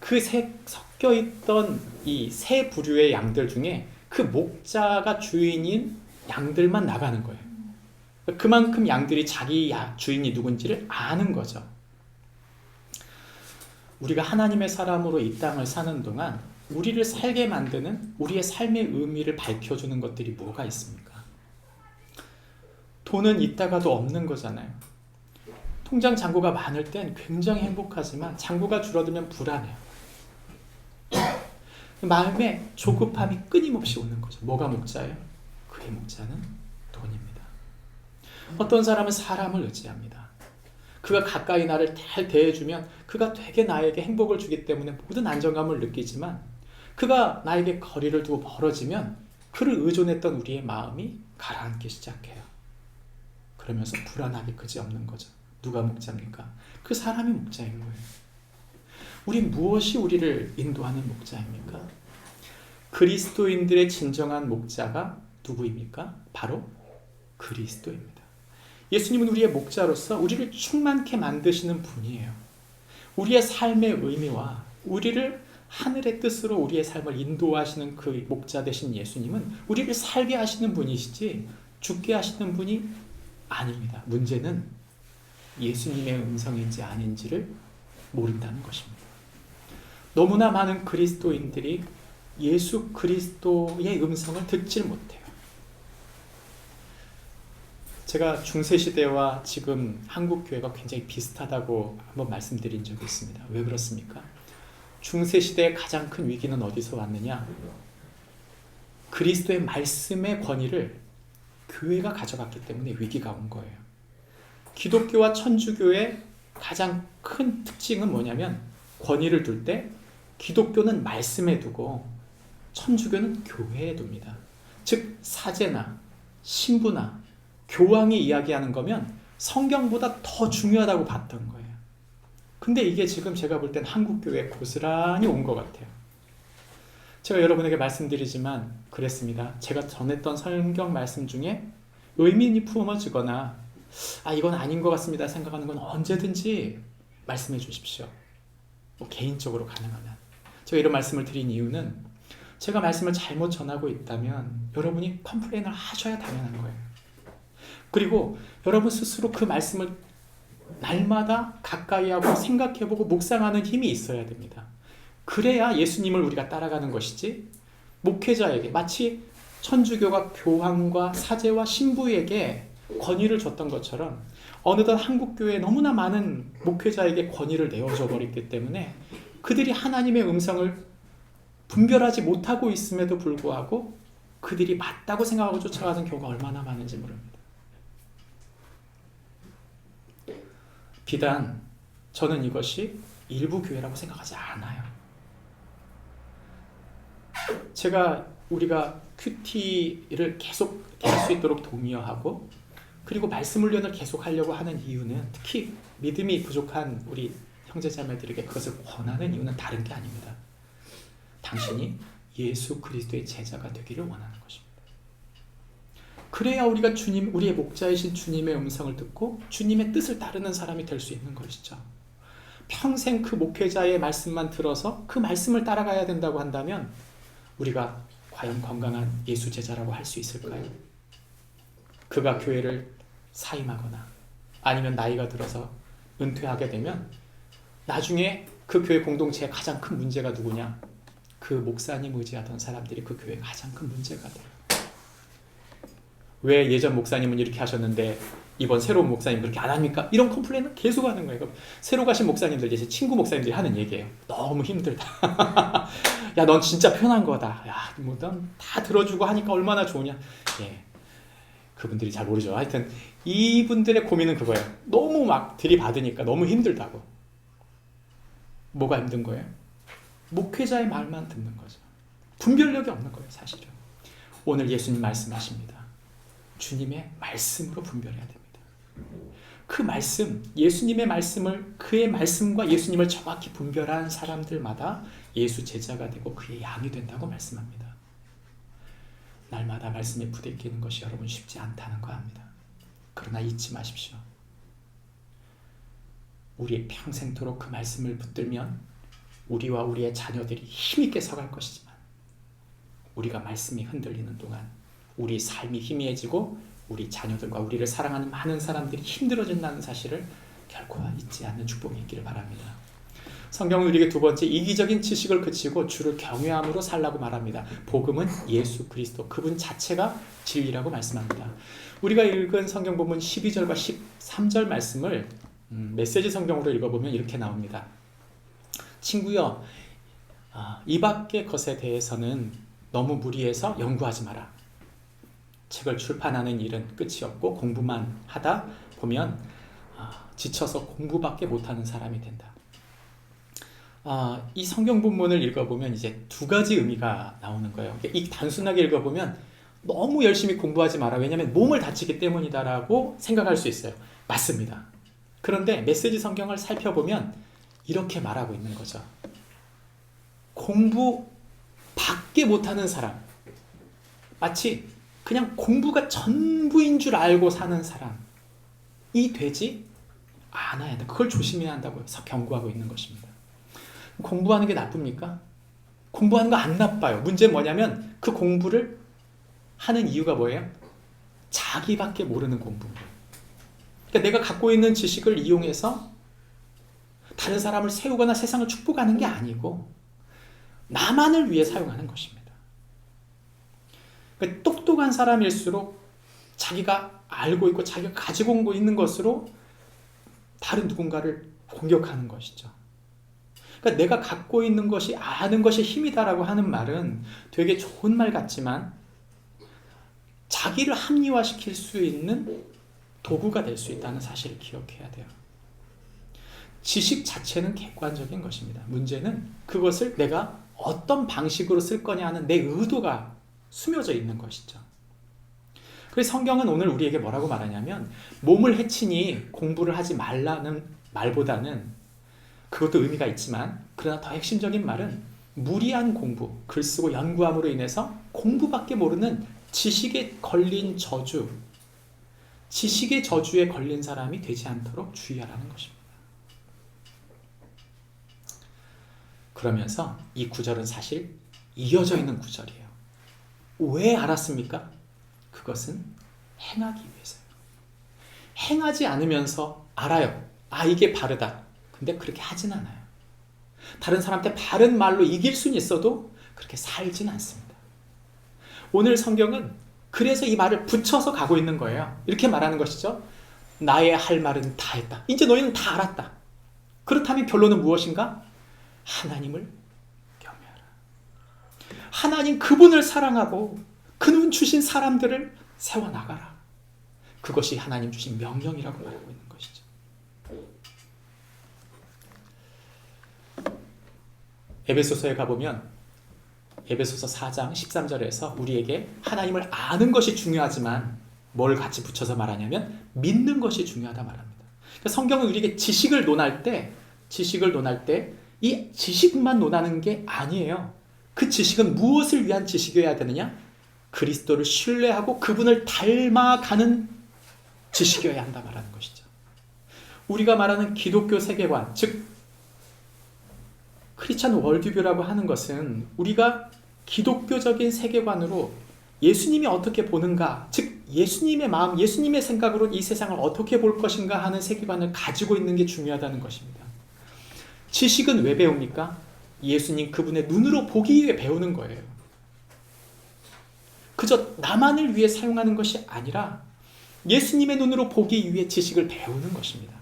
그 섞여 있던 이 세 부류의 양들 중에 그 목자가 주인인 양들만 나가는 거예요. 그만큼 양들이 자기 주인이 누군지를 아는 거죠. 우리가 하나님의 사람으로 이 땅을 사는 동안 우리를 살게 만드는 우리의 삶의 의미를 밝혀주는 것들이 뭐가 있습니까? 돈은 있다가도 없는 거잖아요. 통장 잔고가 많을 땐 굉장히 행복하지만 잔고가 줄어들면 불안해요. 마음에 조급함이 끊임없이 오는 거죠. 뭐가 목자예요? 그의 목자는 돈입니다. 어떤 사람은 사람을 의지합니다. 그가 가까이 나를 잘 대해주면 그가 되게 나에게 행복을 주기 때문에 모든 안정감을 느끼지만 그가 나에게 거리를 두고 멀어지면 그를 의존했던 우리의 마음이 가라앉기 시작해요. 그러면서 불안하기 그지없는 거죠. 누가 목자입니까? 그 사람이 목자인 거예요. 우리 무엇이 우리를 인도하는 목자입니까? 그리스도인들의 진정한 목자가 누구입니까? 바로 그리스도입니다. 예수님은 우리의 목자로서 우리를 충만케 만드시는 분이에요. 우리의 삶의 의미와 우리를 하늘의 뜻으로 우리의 삶을 인도하시는 그 목자 되신 예수님은 우리를 살게 하시는 분이시지 죽게 하시는 분이 아닙니다. 문제는 예수님의 음성인지 아닌지를 모른다는 것입니다. 너무나 많은 그리스도인들이 예수 그리스도의 음성을 듣질 못해요. 제가 중세시대와 지금 한국교회가 굉장히 비슷하다고 한번 말씀드린 적이 있습니다. 왜 그렇습니까? 중세시대의 가장 큰 위기는 어디서 왔느냐? 그리스도의 말씀의 권위를 교회가 가져갔기 때문에 위기가 온 거예요. 기독교와 천주교의 가장 큰 특징은 뭐냐면 권위를 둘 때 기독교는 말씀에 두고 천주교는 교회에 둡니다. 즉 사제나 신부나 교황이 이야기하는 거면 성경보다 더 중요하다고 봤던 거예요. 근데 이게 지금 제가 볼 땐 한국교회에 고스란히 온 것 같아요. 제가 여러분에게 말씀드리지만 그랬습니다. 제가 전했던 성경 말씀 중에 의미이 품어지거나 이건 아닌 것 같습니다 생각하는 건 언제든지 말씀해 주십시오. 뭐 개인적으로 가능하면. 제가 이런 말씀을 드린 이유는 제가 말씀을 잘못 전하고 있다면 여러분이 컴플레인을 하셔야 당연한 거예요. 그리고 여러분 스스로 그 말씀을 날마다 가까이 하고 생각해보고 묵상하는 힘이 있어야 됩니다. 그래야 예수님을 우리가 따라가는 것이지, 목회자에게 마치 천주교가 교황과 사제와 신부에게 권위를 줬던 것처럼 어느덧 한국교회에 너무나 많은 목회자에게 권위를 내어줘 버렸기 때문에 그들이 하나님의 음성을 분별하지 못하고 있음에도 불구하고 그들이 맞다고 생각하고 쫓아가는 경우가 얼마나 많은지 모릅니다. 비단 저는 이것이 일부 교회라고 생각하지 않아요. 우리가 큐티를 계속 할 수 있도록 독려하고 그리고 말씀 훈련을 계속 하려고 하는 이유는 특히 믿음이 부족한 우리 형제자매들에게 그것을 권하는 이유는 다른 게 아닙니다. 당신이 예수 그리스도의 제자가 되기를 원하는 것입니다. 그래야 우리가 우리의 목자이신 주님의 음성을 듣고 주님의 뜻을 따르는 사람이 될 수 있는 것이죠. 평생 그 목회자의 말씀만 들어서 그 말씀을 따라가야 된다고 한다면 우리가 과연 건강한 예수 제자라고 할 수 있을까요? 그가 교회를 사임하거나 아니면 나이가 들어서 은퇴하게 되면 나중에 그 교회 공동체의 가장 큰 문제가 누구냐? 그 목사님 의지하던 사람들이 그 교회의 가장 큰 문제가 돼요. 왜 예전 목사님은 이렇게 하셨는데 이번 새로운 목사님 그렇게 안 합니까? 이런 컴플레인을 계속 하는 거예요. 새로 가신 목사님들, 제 친구 목사님들이 하는 얘기예요. 너무 힘들다. 야, 넌 진짜 편한 거다. 야, 뭐 넌 다 들어주고 하니까 얼마나 좋으냐. 예, 그분들이 잘 모르죠. 하여튼 이분들의 고민은 그거예요. 너무 막 들이받으니까 너무 힘들다고. 뭐가 힘든 거예요? 목회자의 말만 듣는 거죠. 분별력이 없는 거예요, 사실은. 오늘 예수님 말씀하십니다. 주님의 말씀으로 분별해야 됩니다. 그 말씀, 예수님의 말씀을, 그의 말씀과 예수님을 정확히 분별한 사람들마다 예수 제자가 되고 그의 양이 된다고 말씀합니다. 날마다 말씀에 부대끼는 것이 여러분 쉽지 않다는 거 압니다. 그러나 잊지 마십시오. 우리 평생토록 그 말씀을 붙들면 우리와 우리의 자녀들이 힘있게 서갈 것이지만 우리가 말씀이 흔들리는 동안 우리 삶이 희미해지고 우리 자녀들과 우리를 사랑하는 많은 사람들이 힘들어진다는 사실을 결코 잊지 않는 축복이 있기를 바랍니다. 성경은 우리에게 두 번째, 이기적인 지식을 그치고 주를 경외함으로 살라고 말합니다. 복음은 예수 그리스도, 그분 자체가 진리라고 말씀합니다. 우리가 읽은 성경 본문 12절과 13절 말씀을 메시지 성경으로 읽어보면 이렇게 나옵니다. 친구여, 이 밖의 것에 대해서는 너무 무리해서 연구하지 마라. 책을 출판하는 일은 끝이 없고 공부만 하다 보면 지쳐서 공부밖에 못하는 사람이 된다. 이 성경 본문을 읽어보면 이제 두 가지 의미가 나오는 거예요. 이 단순하게 읽어보면 너무 열심히 공부하지 마라. 왜냐하면 몸을 다치기 때문이다라고 생각할 수 있어요. 맞습니다. 그런데 메시지 성경을 살펴보면 이렇게 말하고 있는 거죠. 공부밖에 못하는 사람, 마치 그냥 공부가 전부인 줄 알고 사는 사람이 되지 않아야 한다. 그걸 조심해야 한다고 경고하고 있는 것입니다. 공부하는 게 나쁩니까? 공부하는 거 안 나빠요. 문제는 뭐냐면 그 공부를 하는 이유가 뭐예요? 자기밖에 모르는 공부입니다. 그러니까 내가 갖고 있는 지식을 이용해서 다른 사람을 세우거나 세상을 축복하는 게 아니고 나만을 위해 사용하는 것입니다. 그러니까 똑똑한 사람일수록 자기가 알고 있고 자기가 가지고 있는 것으로 다른 누군가를 공격하는 것이죠. 그러니까 내가 갖고 있는 것이 아는 것이 힘이다라고 하는 말은 되게 좋은 말 같지만 자기를 합리화시킬 수 있는 도구가 될 수 있다는 사실을 기억해야 돼요. 지식 자체는 객관적인 것입니다. 문제는 그것을 내가 어떤 방식으로 쓸 거냐 하는 내 의도가 숨겨져 있는 것이죠. 그래서 성경은 오늘 우리에게 뭐라고 말하냐면 몸을 해치니 공부를 하지 말라는 말보다는 그것도 의미가 있지만 그러나 더 핵심적인 말은 무리한 공부, 글 쓰고 연구함으로 인해서 공부밖에 모르는 지식에 걸린 저주, 지식의 저주에 걸린 사람이 되지 않도록 주의하라는 것입니다. 그러면서 이 구절은 사실 이어져 있는 구절이에요. 왜 알았습니까? 그것은 행하기 위해서요. 행하지 않으면서 알아요. 아, 이게 바르다. 근데 그렇게 하진 않아요. 다른 사람한테 바른 말로 이길 수는 있어도 그렇게 살진 않습니다. 오늘 성경은 그래서 이 말을 붙여서 가고 있는 거예요. 이렇게 말하는 것이죠. 나의 할 말은 다 했다. 이제 너희는 다 알았다. 그렇다면 결론은 무엇인가? 하나님을 경외하라. 하나님 그분을 사랑하고 그분 주신 사람들을 세워나가라. 그것이 하나님 주신 명령이라고 말하고 있는 것이죠. 에베소서에 가보면 에베소서 4장 13절에서 우리에게 하나님을 아는 것이 중요하지만 뭘 같이 붙여서 말하냐면 믿는 것이 중요하다 말합니다. 그러니까 성경은 우리에게 지식을 논할 때 이 지식만 논하는 게 아니에요. 그 지식은 무엇을 위한 지식이어야 되느냐? 그리스도를 신뢰하고 그분을 닮아가는 지식이어야 한다 말하는 것이죠. 우리가 말하는 기독교 세계관, 즉 크리스찬 월드뷰라고 하는 것은 우리가 기독교적인 세계관으로 예수님이 어떻게 보는가, 즉 예수님의 마음, 예수님의 생각으로 이 세상을 어떻게 볼 것인가 하는 세계관을 가지고 있는 게 중요하다는 것입니다. 지식은 왜 배웁니까? 예수님 그분의 눈으로 보기 위해 배우는 거예요. 그저 나만을 위해 사용하는 것이 아니라 예수님의 눈으로 보기 위해 지식을 배우는 것입니다.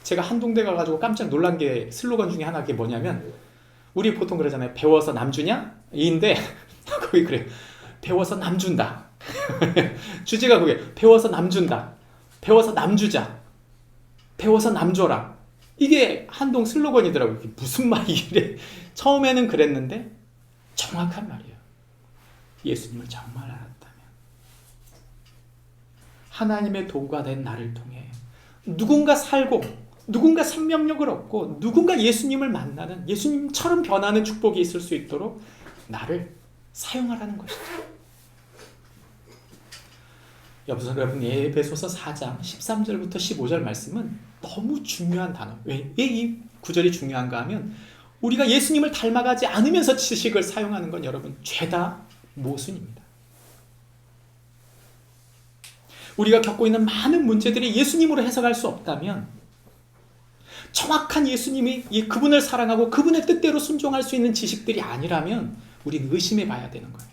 제가 한동대 가가지고 깜짝 놀란 게 슬로건 중에 하나가 뭐냐면 우리 보통 그러잖아요. 배워서 남 주냐? 이인데 거기 그래요. 배워서 남 준다. 주제가 그게 배워서 남 준다. 배워서 남 주자. 배워서 남 줘라. 이게 한동 슬로건이더라고요. 이게 무슨 말이래. 처음에는 그랬는데 정확한 말이에요. 예수님을 정말 알았다면 하나님의 도구가 된 나를 통해 누군가 살고 누군가 생명력을 얻고 누군가 예수님을 만나는 예수님처럼 변하는 축복이 있을 수 있도록 나를 사용하라는 것이죠. 여러분 에베소서 4장 13절부터 15절 말씀은 너무 중요한 단어. 왜 이 구절이 중요한가 하면 우리가 예수님을 닮아가지 않으면서 지식을 사용하는 건 여러분 죄다 모순입니다. 우리가 겪고 있는 많은 문제들이 예수님으로 해석할 수 없다면 정확한 예수님이 그분을 사랑하고 그분의 뜻대로 순종할 수 있는 지식들이 아니라면 우리는 의심해 봐야 되는 거예요.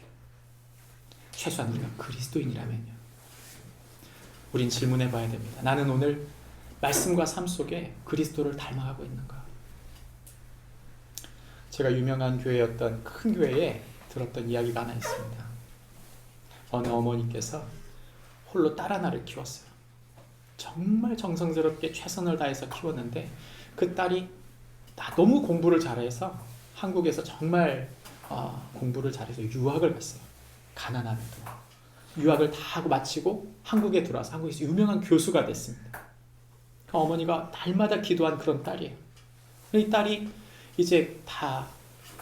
최소한 우리가 그리스도인이라면요. 우린 질문해 봐야 됩니다. 나는 오늘 말씀과 삶 속에 그리스도를 닮아가고 있는가? 제가 유명한 교회였던 큰 교회에 들었던 이야기가 하나 있습니다. 어느 어머니께서 홀로 딸 하나를 키웠어요. 정말 정성스럽게 최선을 다해서 키웠는데 그 딸이 너무 공부를 잘해서 한국에서 정말 공부를 잘해서 유학을 갔어요. 가난함에도. 유학을 다 하고 마치고 한국에 들어와서 한국에서 유명한 교수가 됐습니다. 그 어머니가 날마다 기도한 그런 딸이에요. 이 딸이 이제 다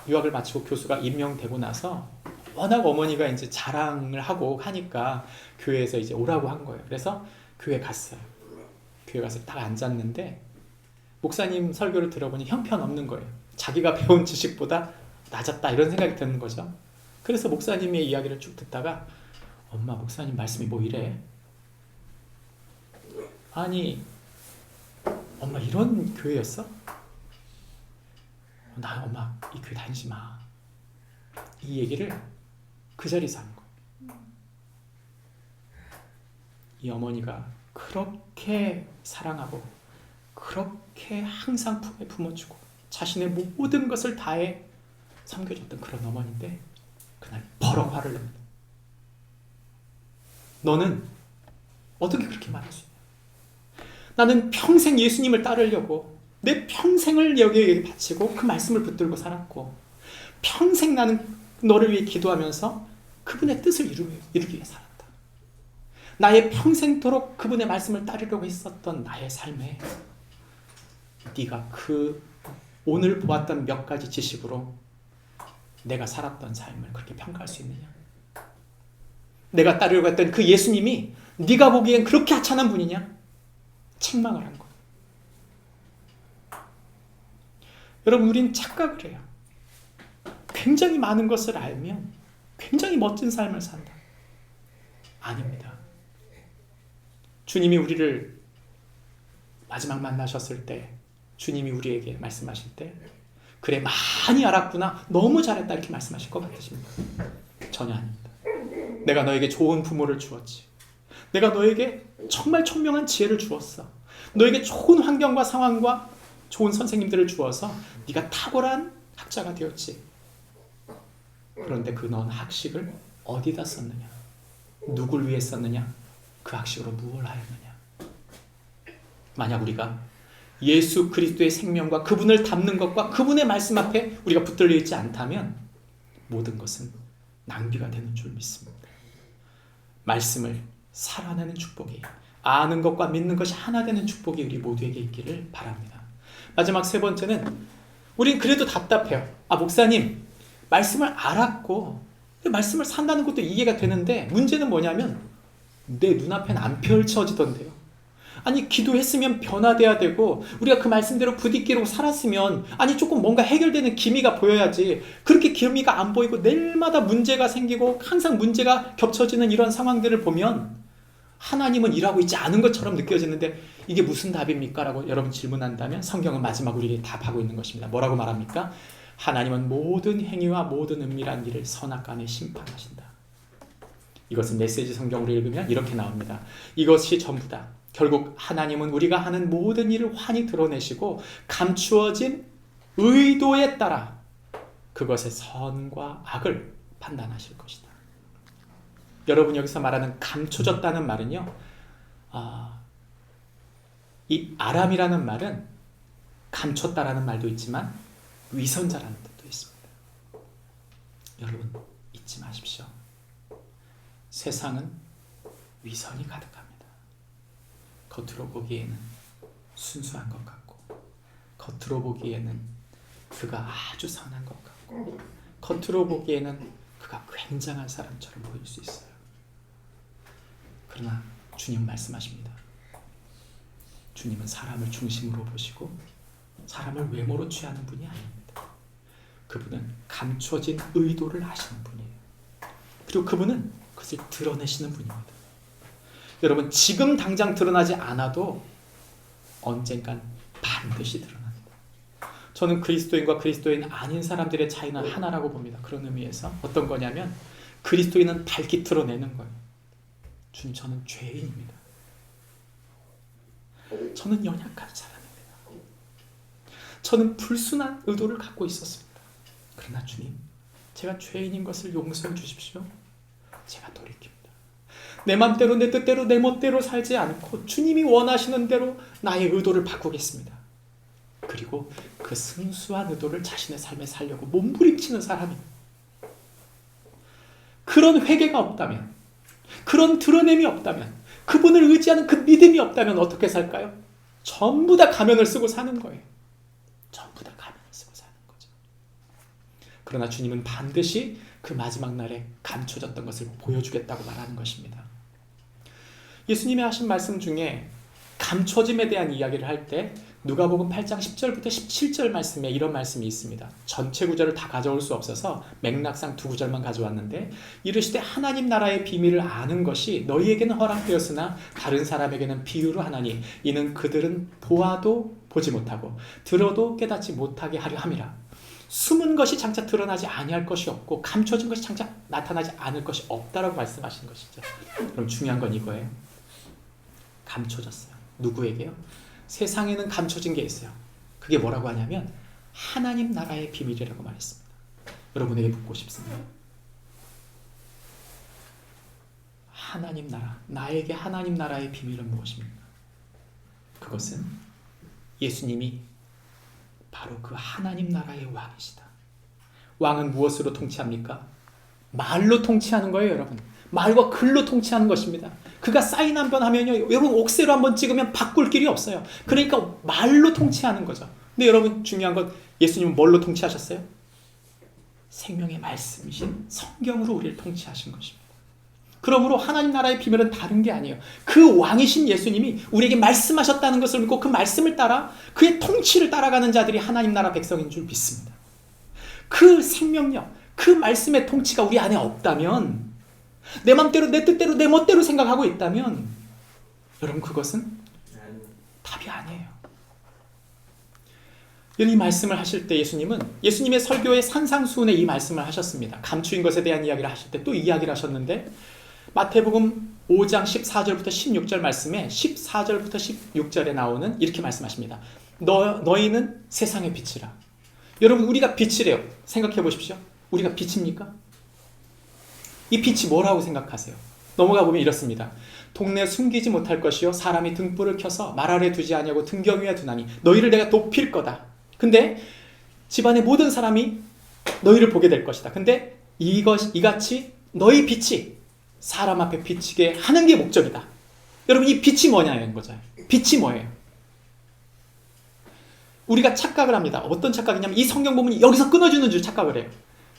유학을 마치고 교수가 임명되고 나서 워낙 어머니가 이제 자랑을 하고 하니까 교회에서 이제 오라고 한 거예요. 그래서 교회 갔어요. 교회 가서 딱 앉았는데 목사님 설교를 들어보니 형편없는 거예요. 자기가 배운 지식보다 낮았다 이런 생각이 드는 거죠. 그래서 목사님의 이야기를 쭉 듣다가 엄마 목사님 말씀이 뭐 이래? 아니 엄마 이런 교회였어? 나 엄마 이 교회 다니지 마. 이 얘기를 그 자리에서 하는 거예요. 이 어머니가 그렇게 사랑하고 그렇게 항상 품에 품어주고 자신의 모든 것을 다해 섬겨줬던 그런 어머니인데 그날 버럭 화를 냅니다. 너는 어떻게 그렇게 말할 수 있냐? 나는 평생 예수님을 따르려고 내 평생을 여기에 바치고 그 말씀을 붙들고 살았고 평생 나는 너를 위해 기도하면서 그분의 뜻을 이루기 위해 살았다. 나의 평생토록 그분의 말씀을 따르려고 했었던 나의 삶에 네가 그 오늘 보았던 몇 가지 지식으로 내가 살았던 삶을 그렇게 평가할 수 있느냐? 내가 따르려고 했던 그 예수님이 네가 보기엔 그렇게 하찮은 분이냐? 책망을 한 거예요. 여러분, 우린 착각을 해요. 굉장히 많은 것을 알면 굉장히 멋진 삶을 산다. 아닙니다. 주님이 우리를 마지막 만나셨을 때 주님이 우리에게 말씀하실 때 그래 많이 알았구나 너무 잘했다 이렇게 말씀하실 것 같으십니까? 전혀 아닙니다. 내가 너에게 좋은 부모를 주었지. 내가 너에게 정말 총명한 지혜를 주었어. 너에게 좋은 환경과 상황과 좋은 선생님들을 주어서 네가 탁월한 학자가 되었지. 그런데 그 넌 학식을 어디다 썼느냐? 누굴 위해 썼느냐? 그 학식으로 무엇을 하였느냐? 만약 우리가 예수 그리스도의 생명과 그분을 담는 것과 그분의 말씀 앞에 우리가 붙들려 있지 않다면 모든 것은 낭비가 되는 줄 믿습니다. 말씀을 살아내는 축복이, 아는 것과 믿는 것이 하나 되는 축복이 우리 모두에게 있기를 바랍니다. 마지막 세 번째는 우린 그래도 답답해요. 목사님 말씀을 알았고 말씀을 산다는 것도 이해가 되는데 문제는 뭐냐면 내 눈앞엔 안 펼쳐지던데요. 아니 기도했으면 변화돼야 되고 우리가 그 말씀대로 부딪히고 살았으면 조금 뭔가 해결되는 기미가 보여야지. 그렇게 기미가 안 보이고 내일마다 문제가 생기고 항상 문제가 겹쳐지는 이런 상황들을 보면 하나님은 일하고 있지 않은 것처럼 느껴지는데 이게 무슨 답입니까? 라고 여러분 질문한다면 성경은 마지막 우리에게 답하고 있는 것입니다. 뭐라고 말합니까? 하나님은 모든 행위와 모든 은밀한 일을 선악간에 심판하신다. 이것은 메시지 성경으로 읽으면 이렇게 나옵니다. 이것이 전부다. 결국 하나님은 우리가 하는 모든 일을 환히 드러내시고 감추어진 의도에 따라 그것의 선과 악을 판단하실 것이다. 여러분 여기서 말하는 감춰졌다는 말은요, 이 아람이라는 말은 감췄다라는 말도 있지만 위선자라는 뜻도 있습니다. 여러분 잊지 마십시오. 세상은 위선이 가득합니다. 겉으로 보기에는 순수한 것 같고 겉으로 보기에는 그가 아주 선한 것 같고 겉으로 보기에는 그가 굉장한 사람처럼 보일 수 있어요. 그러나 주님 말씀하십니다. 주님은 사람을 중심으로 보시고 사람을 외모로 취하는 분이 아닙니다. 그분은 감춰진 의도를 아시는 분이에요. 그리고 그분은 그것을 드러내시는 분입니다. 여러분 지금 당장 드러나지 않아도 언젠간 반드시 드러납니다. 저는 그리스도인과 그리스도인 아닌 사람들의 차이는 하나라고 봅니다. 그런 의미에서 어떤 거냐면 그리스도인은 밝히 드러내는 거예요. 주님 저는 죄인입니다. 저는 연약한 사람입니다. 저는 불순한 의도를 갖고 있었습니다. 그러나 주님 제가 죄인인 것을 용서해 주십시오. 제가 돌이킵니다. 내 맘대로 내 뜻대로 내 멋대로 살지 않고 주님이 원하시는 대로 나의 의도를 바꾸겠습니다. 그리고 그 순수한 의도를 자신의 삶에 살려고 몸부림치는 사람입니다. 그런 회개가 없다면, 그런 드러냄이 없다면, 그분을 의지하는 그 믿음이 없다면 어떻게 살까요? 전부 다 가면을 쓰고 사는 거예요. 전부 다 가면을 쓰고 사는 거죠. 그러나 주님은 반드시 그 마지막 날에 감춰졌던 것을 보여주겠다고 말하는 것입니다. 예수님이 하신 말씀 중에 감춰짐에 대한 이야기를 할 때 누가복음 8장 10절부터 17절 말씀에 이런 말씀이 있습니다. 전체 구절을 다 가져올 수 없어서 맥락상 두 구절만 가져왔는데 이르시되 하나님 나라의 비밀을 아는 것이 너희에게는 허락되었으나 다른 사람에게는 비유로 하나니 이는 그들은 보아도 보지 못하고 들어도 깨닫지 못하게 하려 함이라. 숨은 것이 장차 드러나지 아니할 것이 없고 감춰진 것이 장차 나타나지 않을 것이 없다라고 말씀하신 것이죠. 그럼 중요한 건 이거예요. 감춰졌어요. 누구에게요? 세상에는 감춰진 게 있어요. 그게 뭐라고 하냐면 하나님 나라의 비밀이라고 말했습니다. 여러분에게 묻고 싶습니다. 하나님 나라, 나에게 하나님 나라의 비밀은 무엇입니까? 그것은 예수님이 바로 그 하나님 나라의 왕이시다. 왕은 무엇으로 통치합니까? 말로 통치하는 거예요, 여러분. 말과 글로 통치하는 것입니다. 그가 사인 한 번 하면요, 여러분 옥새로 한번 찍으면 바꿀 길이 없어요. 그러니까 말로 통치하는 거죠. 근데 여러분 중요한 건 예수님은 뭘로 통치하셨어요? 생명의 말씀이신 성경으로 우리를 통치하신 것입니다. 그러므로 하나님 나라의 비밀은 다른 게 아니에요. 그 왕이신 예수님이 우리에게 말씀하셨다는 것을 믿고 그 말씀을 따라 그의 통치를 따라가는 자들이 하나님 나라 백성인 줄 믿습니다. 그 생명력, 그 말씀의 통치가 우리 안에 없다면, 내 맘대로 내 뜻대로 내 멋대로 생각하고 있다면 여러분 그것은 답이 아니에요. 이 말씀을 하실 때 예수님의 설교의 산상수훈에 이 말씀을 하셨습니다. 감추인 것에 대한 이야기를 하실 때 또 이야기를 하셨는데 마태복음 5장 14절부터 16절 말씀에 14절부터 16절에 나오는 이렇게 말씀하십니다. 너희는 세상의 빛이라. 여러분 우리가 빛이래요. 생각해 보십시오. 우리가 빛입니까? 이 빛이 뭐라고 생각하세요? 넘어가 보면 이렇습니다. 동네에 숨기지 못할 것이요 사람이 등불을 켜서 말 아래 두지 아니하고 등경 위에 두나니 너희를 내가 높일 거다. 근데 집안의 모든 사람이 너희를 보게 될 것이다. 근데 이같이 너희 빛이 사람 앞에 비치게 하는 게 목적이다. 여러분 이 빛이 뭐냐는 거죠. 빛이 뭐예요? 우리가 착각을 합니다. 어떤 착각이냐면 이 성경 부분이 여기서 끊어주는 줄 착각을 해요.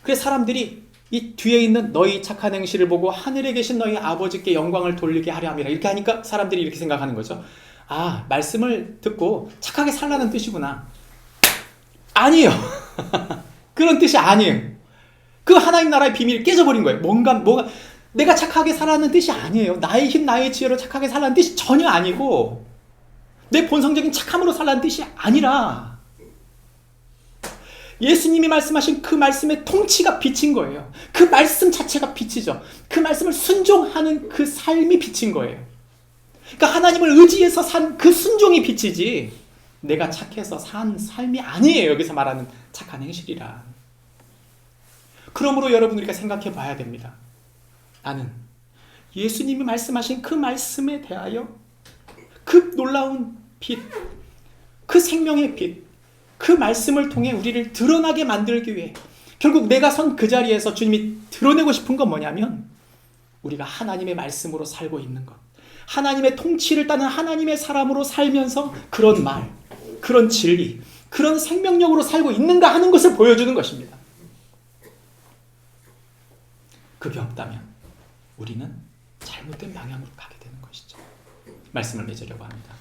그래서 사람들이 이 뒤에 있는 너희 착한 행실을 보고 하늘에 계신 너희 아버지께 영광을 돌리게 하려 함이라. 이렇게 하니까 사람들이 이렇게 생각하는 거죠. 아, 말씀을 듣고 착하게 살라는 뜻이구나. 아니에요. 그런 뜻이 아니에요. 그 하나님 나라의 비밀이 깨져버린 거예요. 뭐가 내가 착하게 살라는 뜻이 아니에요. 나의 힘, 나의 지혜로 착하게 살라는 뜻이 전혀 아니고 내 본성적인 착함으로 살라는 뜻이 아니라 예수님이 말씀하신 그 말씀의 통치가 빛인 거예요. 그 말씀 자체가 빛이죠. 그 말씀을 순종하는 그 삶이 빛인 거예요. 그러니까 하나님을 의지해서 산 그 순종이 빛이지 내가 착해서 산 삶이 아니에요. 여기서 말하는 착한 행실이란. 그러므로 여러분 우리가 생각해 봐야 됩니다. 나는 예수님이 말씀하신 그 말씀에 대하여 그 놀라운 빛, 그 생명의 빛, 그 말씀을 통해 우리를 드러나게 만들기 위해 결국 내가 선 그 자리에서 주님이 드러내고 싶은 건 뭐냐면 우리가 하나님의 말씀으로 살고 있는 것, 하나님의 통치를 따는 하나님의 사람으로 살면서 그런 말, 그런 진리, 그런 생명력으로 살고 있는가 하는 것을 보여주는 것입니다. 그게 없다면 우리는 잘못된 방향으로 가게 되는 것이죠. 말씀을 맺으려고 합니다.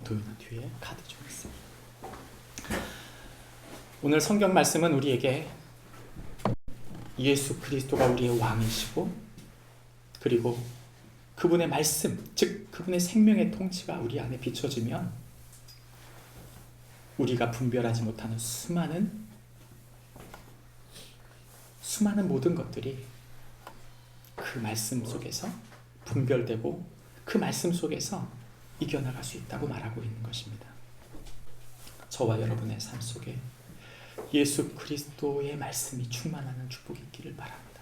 도윤아 뒤에 카드 좀 있습니다. 오늘 성경 말씀은 우리에게 예수 그리스도가 우리의 왕이시고 그리고 그분의 말씀, 즉 그분의 생명의 통치가 우리 안에 비춰지면 우리가 분별하지 못하는 수많은 모든 것들이 그 말씀 속에서 분별되고 그 말씀 속에서 이겨나갈 수 있다고 말하고 있는 것입니다. 저와 여러분의 삶 속에 예수 그리스도의 말씀이 충만하는 축복이 있기를 바랍니다.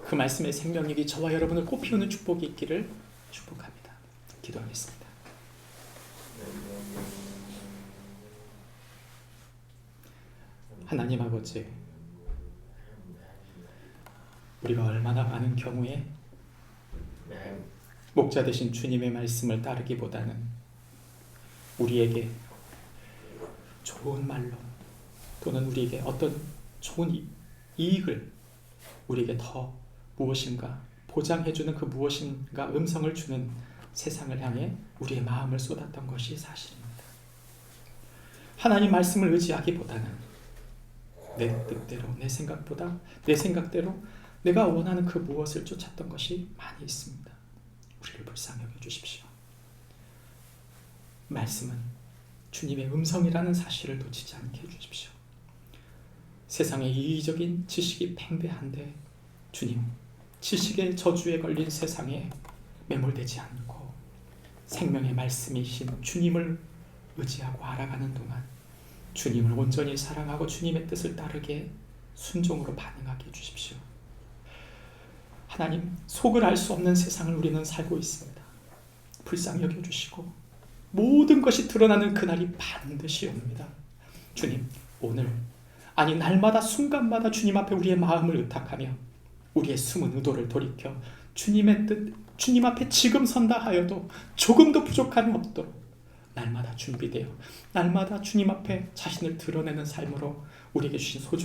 그 말씀의 생명력이 저와 여러분을 꽃피우는 축복이 있기를 축복합니다. 기도하겠습니다. 하나님 아버지, 우리가 얼마나 많은 경우에 목자 되신 주님의 말씀을 따르기보다는 우리에게 좋은 말로 또는 우리에게 어떤 좋은 이익을 우리에게 더 무엇인가 보장해주는 그 무엇인가 음성을 주는 세상을 향해 우리의 마음을 쏟았던 것이 사실입니다. 하나님 말씀을 의지하기보다는 내 뜻대로 내 생각대로 내가 원하는 그 무엇을 쫓았던 것이 많이 있습니다. 우리를 불쌍히 여겨주십시오. 말씀은 주님의 음성이라는 사실을 놓치지 않게 해주십시오. 세상에 이의적인 지식이 팽배한데 주님, 지식의 저주에 걸린 세상에 매몰되지 않고 생명의 말씀이신 주님을 의지하고 알아가는 동안 주님을 온전히 사랑하고 주님의 뜻을 따르게 순종으로 반응하게 해주십시오. 하나님, 속을 알 수 없는 세상을 우리는 살고 있습니다. 불쌍히 여겨주시고 모든 것이 드러나는 그날이 반드시 옵니다. 주님, 오늘 아니 날마다 순간마다 주님 앞에 우리의 마음을 의탁하며 우리의 숨은 의도를 돌이켜 주님의 뜻, 주님 앞에 지금 선다 하여도 조금도 부족함이 없도록 날마다 준비되어 날마다 주님 앞에 자신을 드러내는 삶으로 우리에게 주신 소중한